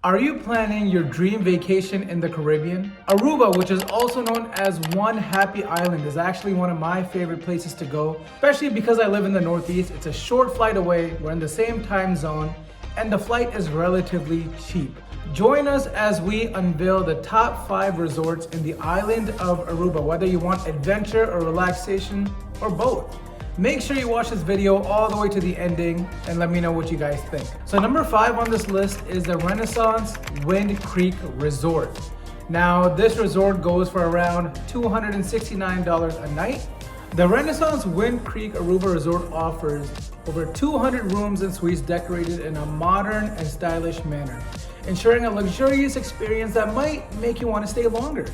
Are you planning your dream vacation in the Caribbean? Aruba, which is also known as One Happy Island, is actually one of my favorite places to go, especially because I live in the Northeast. It's a short flight away, we're in the same time zone, and the flight is relatively cheap. Join us as we unveil the top 5 resorts in the island of Aruba, whether you want adventure or relaxation or both. Make sure you watch this video all the way to the ending and let me know what you guys think. So number 5 on this list is the Renaissance Wind Creek Resort. Now this resort goes for around $269 a night. The Renaissance Wind Creek Aruba Resort offers over 200 rooms and suites decorated in a modern and stylish manner, ensuring a luxurious experience that might make you want to stay longer.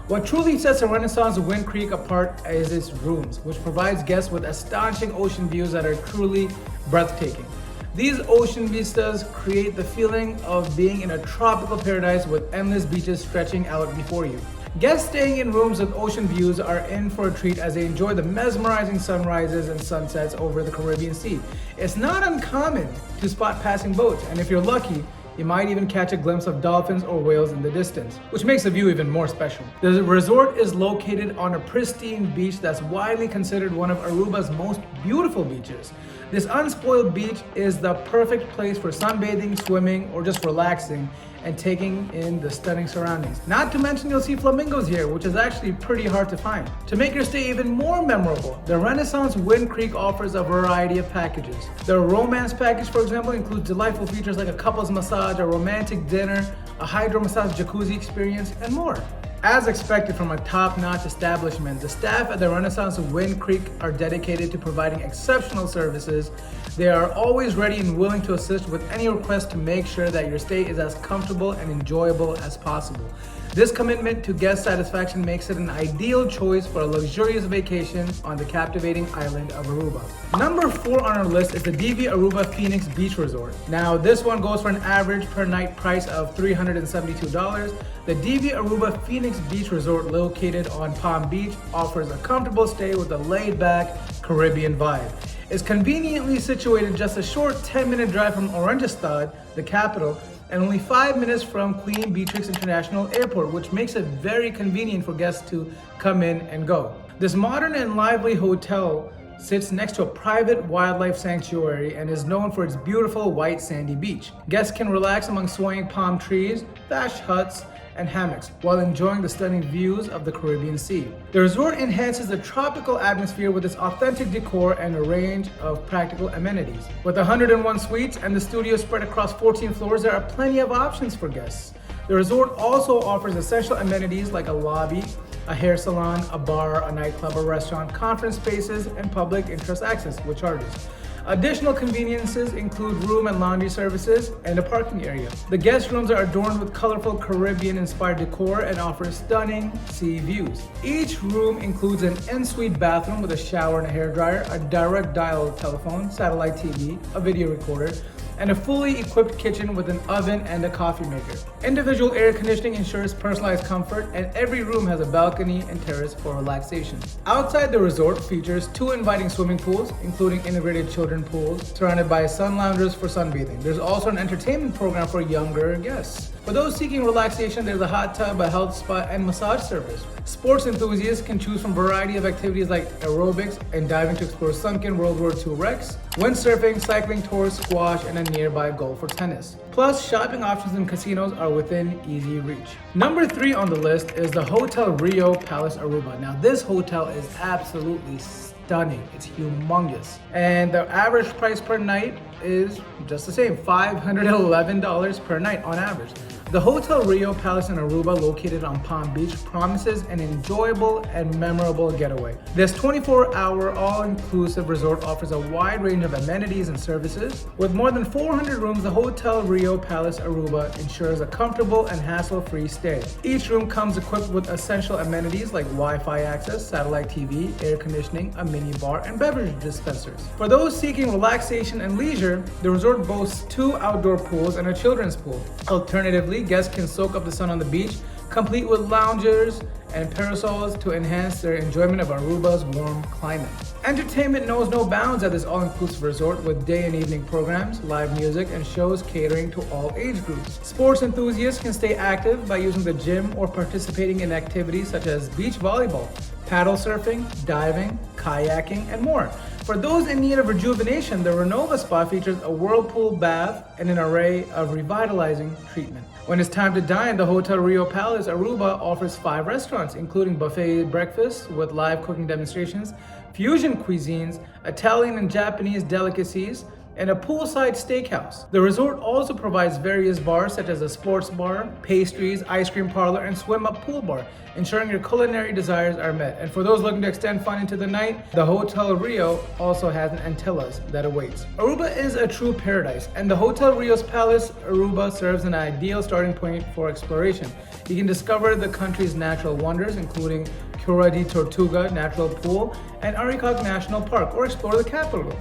What truly sets the Renaissance Wind Creek apart is its rooms, which provides guests with astonishing ocean views that are truly breathtaking. These ocean vistas create the feeling of being in a tropical paradise with endless beaches stretching out before you. Guests staying in rooms with ocean views are in for a treat as they enjoy the mesmerizing sunrises and sunsets over the Caribbean Sea. It's not uncommon to spot passing boats, and if you're lucky, you might even catch a glimpse of dolphins or whales in the distance, which makes the view even more special. The resort is located on a pristine beach that's widely considered one of Aruba's most beautiful beaches. This unspoiled beach is the perfect place for sunbathing, swimming, or just relaxing and taking in the stunning surroundings. Not to mention you'll see flamingos here, which is actually pretty hard to find. To make your stay even more memorable, the Renaissance Wind Creek offers a variety of packages. The romance package, for example, includes delightful features like a couple's massage, a romantic dinner, a hydro massage jacuzzi experience, and more. As expected from a top-notch establishment, the staff at the Renaissance Wind Creek are dedicated to providing exceptional services. They are always ready and willing to assist with any request to make sure that your stay is as comfortable and enjoyable as possible. This commitment to guest satisfaction makes it an ideal choice for a luxurious vacation on the captivating island of Aruba. Number 4 on our list is the Divi Aruba Phoenix Beach Resort. Now this one goes for an average per night price of $372. The Divi Aruba Phoenix Beach Resort, located on Palm Beach, offers a comfortable stay with a laid-back Caribbean vibe. It's conveniently situated just a short 10-minute drive from Oranjestad, the capital, and only 5 minutes from Queen Beatrix International Airport, which makes it very convenient for guests to come in and go. This modern and lively hotel sits next to a private wildlife sanctuary and is known for its beautiful white sandy beach. Guests can relax among swaying palm trees, thatched huts, and hammocks while enjoying the stunning views of the Caribbean Sea. The resort enhances the tropical atmosphere with its authentic decor and a range of practical amenities. With 101 suites and the studio spread across 14 floors, there are plenty of options for guests. The resort also offers essential amenities like a lobby, a hair salon, a bar, a nightclub, a restaurant, conference spaces, and public interest access with charges. Additional conveniences include room and laundry services and a parking area. The guest rooms are adorned with colorful Caribbean-inspired decor and offer stunning sea views. Each room includes an en-suite bathroom with a shower and a hairdryer, a direct dial telephone, satellite TV, a video recorder, and a fully equipped kitchen with an oven and a coffee maker. Individual air conditioning ensures personalized comfort, and every room has a balcony and terrace for relaxation. Outside the resort features 2 inviting swimming pools, including integrated children pools, surrounded by sun loungers for sunbathing. There's also an entertainment program for younger guests. For those seeking relaxation, there's a hot tub, a health spa, and massage service. Sports enthusiasts can choose from a variety of activities like aerobics and diving to explore sunken World War II wrecks, windsurfing, cycling tours, squash, and a nearby golf or tennis. Plus, shopping options and casinos are within easy reach. Number 3 on the list is the Hotel Rio Palace Aruba. Now this hotel is absolutely stunning. It's humongous. And the average price per night is just the same, $511 per night on average. The Hotel Rio Palace in Aruba, located on Palm Beach, promises an enjoyable and memorable getaway. This 24-hour all-inclusive resort offers a wide range of amenities and services. With more than 400 rooms, the Hotel Rio Palace Aruba ensures a comfortable and hassle-free stay. Each room comes equipped with essential amenities like Wi-Fi access, satellite TV, air conditioning, a mini bar, and beverage dispensers. For those seeking relaxation and leisure, the resort boasts 2 outdoor pools and a children's pool. Alternatively, guests can soak up the sun on the beach, complete with loungers and parasols to enhance their enjoyment of Aruba's warm climate. Entertainment knows no bounds at this all-inclusive resort with day and evening programs, live music, and shows catering to all age groups. Sports enthusiasts can stay active by using the gym or participating in activities such as beach volleyball, paddle surfing, diving, kayaking, and more. For those in need of rejuvenation, the Renova Spa features a whirlpool bath and an array of revitalizing treatment. When it's time to dine, the Hotel Rio Palace Aruba offers 5 restaurants, including buffet breakfasts with live cooking demonstrations, fusion cuisines, Italian and Japanese delicacies, and a poolside steakhouse. The resort also provides various bars such as a sports bar, pastries, ice cream parlor, and swim-up pool bar, ensuring your culinary desires are met. And for those looking to extend fun into the night, the Hotel Rio also has an Antillas that awaits. Aruba is a true paradise, and the Hotel Rio's Palace Aruba serves an ideal starting point for exploration. You can discover the country's natural wonders, including Cura de Tortuga Natural Pool and Arikok National Park, or explore the capital,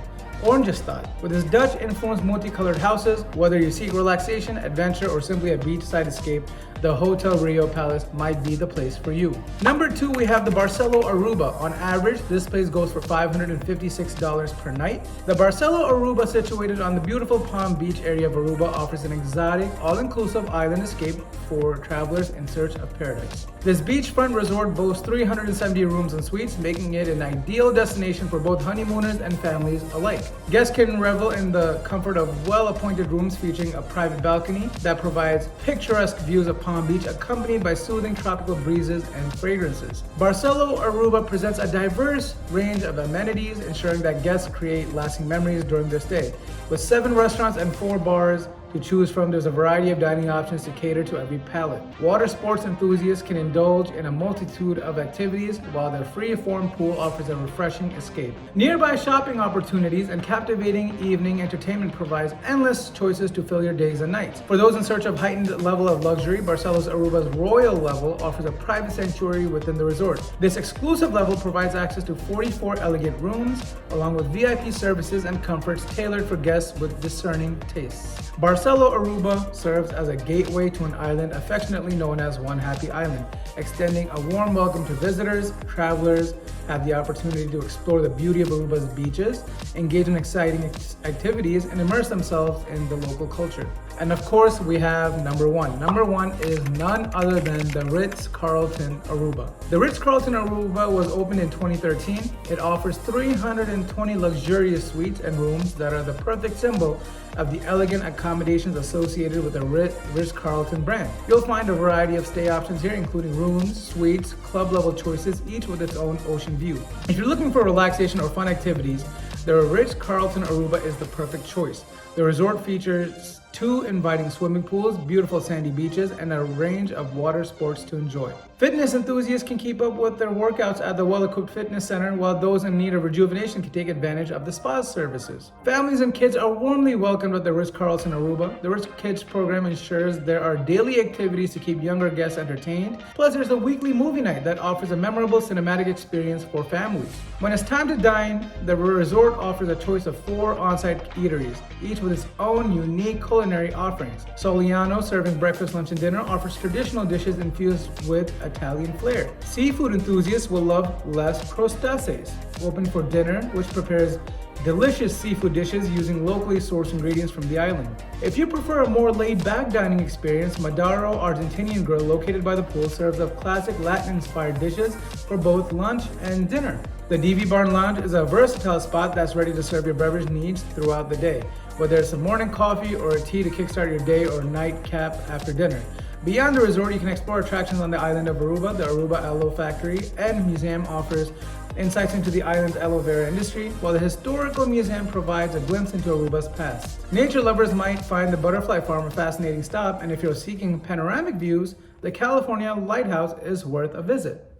Oranjestad, with its Dutch-influenced multicolored houses. Whether you seek relaxation, adventure, or simply a beachside escape, the Hotel Rio Palace might be the place for you. Number 2, we have the Barcelo Aruba. On average, this place goes for $556 per night. The Barcelo Aruba, situated on the beautiful Palm Beach area of Aruba, offers an exotic, all-inclusive island escape for travelers in search of paradise. This beachfront resort boasts 370 rooms and suites, making it an ideal destination for both honeymooners and families alike. Guests can revel in the comfort of well-appointed rooms featuring a private balcony that provides picturesque views of Palm Beach, accompanied by soothing tropical breezes and fragrances. Barcelo Aruba presents a diverse range of amenities, ensuring that guests create lasting memories during their stay. With 7 restaurants and 4 bars to choose from, there's a variety of dining options to cater to every palate. Water sports enthusiasts can indulge in a multitude of activities, while their free-form pool offers a refreshing escape. Nearby shopping opportunities and captivating evening entertainment provides endless choices to fill your days and nights. For those in search of heightened level of luxury, Barcelo Aruba's Royal Level offers a private sanctuary within the resort. This exclusive level provides access to 44 elegant rooms, along with VIP services and comforts tailored for guests with discerning tastes. Barcelo Aruba serves as a gateway to an island affectionately known as One Happy Island, extending a warm welcome to visitors. Travelers have the opportunity to explore the beauty of Aruba's beaches, engage in exciting activities, and immerse themselves in the local culture. And of course, we have number 1. Number 1 is none other than the Ritz-Carlton Aruba. The Ritz-Carlton Aruba was opened in 2013. It offers 320 luxurious suites and rooms that are the perfect symbol of the elegant accommodations associated with the Ritz-Carlton brand. You'll find a variety of stay options here, including rooms, suites, club-level choices, each with its own ocean view. If you're looking for relaxation or fun activities, the Ritz-Carlton Aruba is the perfect choice. The resort features 2 inviting swimming pools, beautiful sandy beaches, and a range of water sports to enjoy. Fitness enthusiasts can keep up with their workouts at the well-equipped fitness center, while those in need of rejuvenation can take advantage of the spa services. Families and kids are warmly welcomed at the Ritz-Carlton Aruba. The Ritz Kids program ensures there are daily activities to keep younger guests entertained. Plus, there's a weekly movie night that offers a memorable cinematic experience for families. When it's time to dine, the resort offers a choice of 4 on-site eateries, each with its own unique culinary offerings. Soliano, serving breakfast, lunch, and dinner, offers traditional dishes infused with Italian flair. Seafood enthusiasts will love Les Crustacees, open for dinner, which prepares delicious seafood dishes using locally sourced ingredients from the island. If you prefer a more laid-back dining experience, Madaro Argentinian Grill, located by the pool, serves up classic Latin-inspired dishes for both lunch and dinner. The Divi Barn Lounge is a versatile spot that's ready to serve your beverage needs throughout the day, whether it's a morning coffee or a tea to kickstart your day or nightcap after dinner. Beyond the resort, you can explore attractions on the island of Aruba. The Aruba Aloe Factory and Museum offers insights into the island's aloe vera industry, while the Historical Museum provides a glimpse into Aruba's past. Nature lovers might find the Butterfly Farm a fascinating stop, and if you're seeking panoramic views, the California Lighthouse is worth a visit.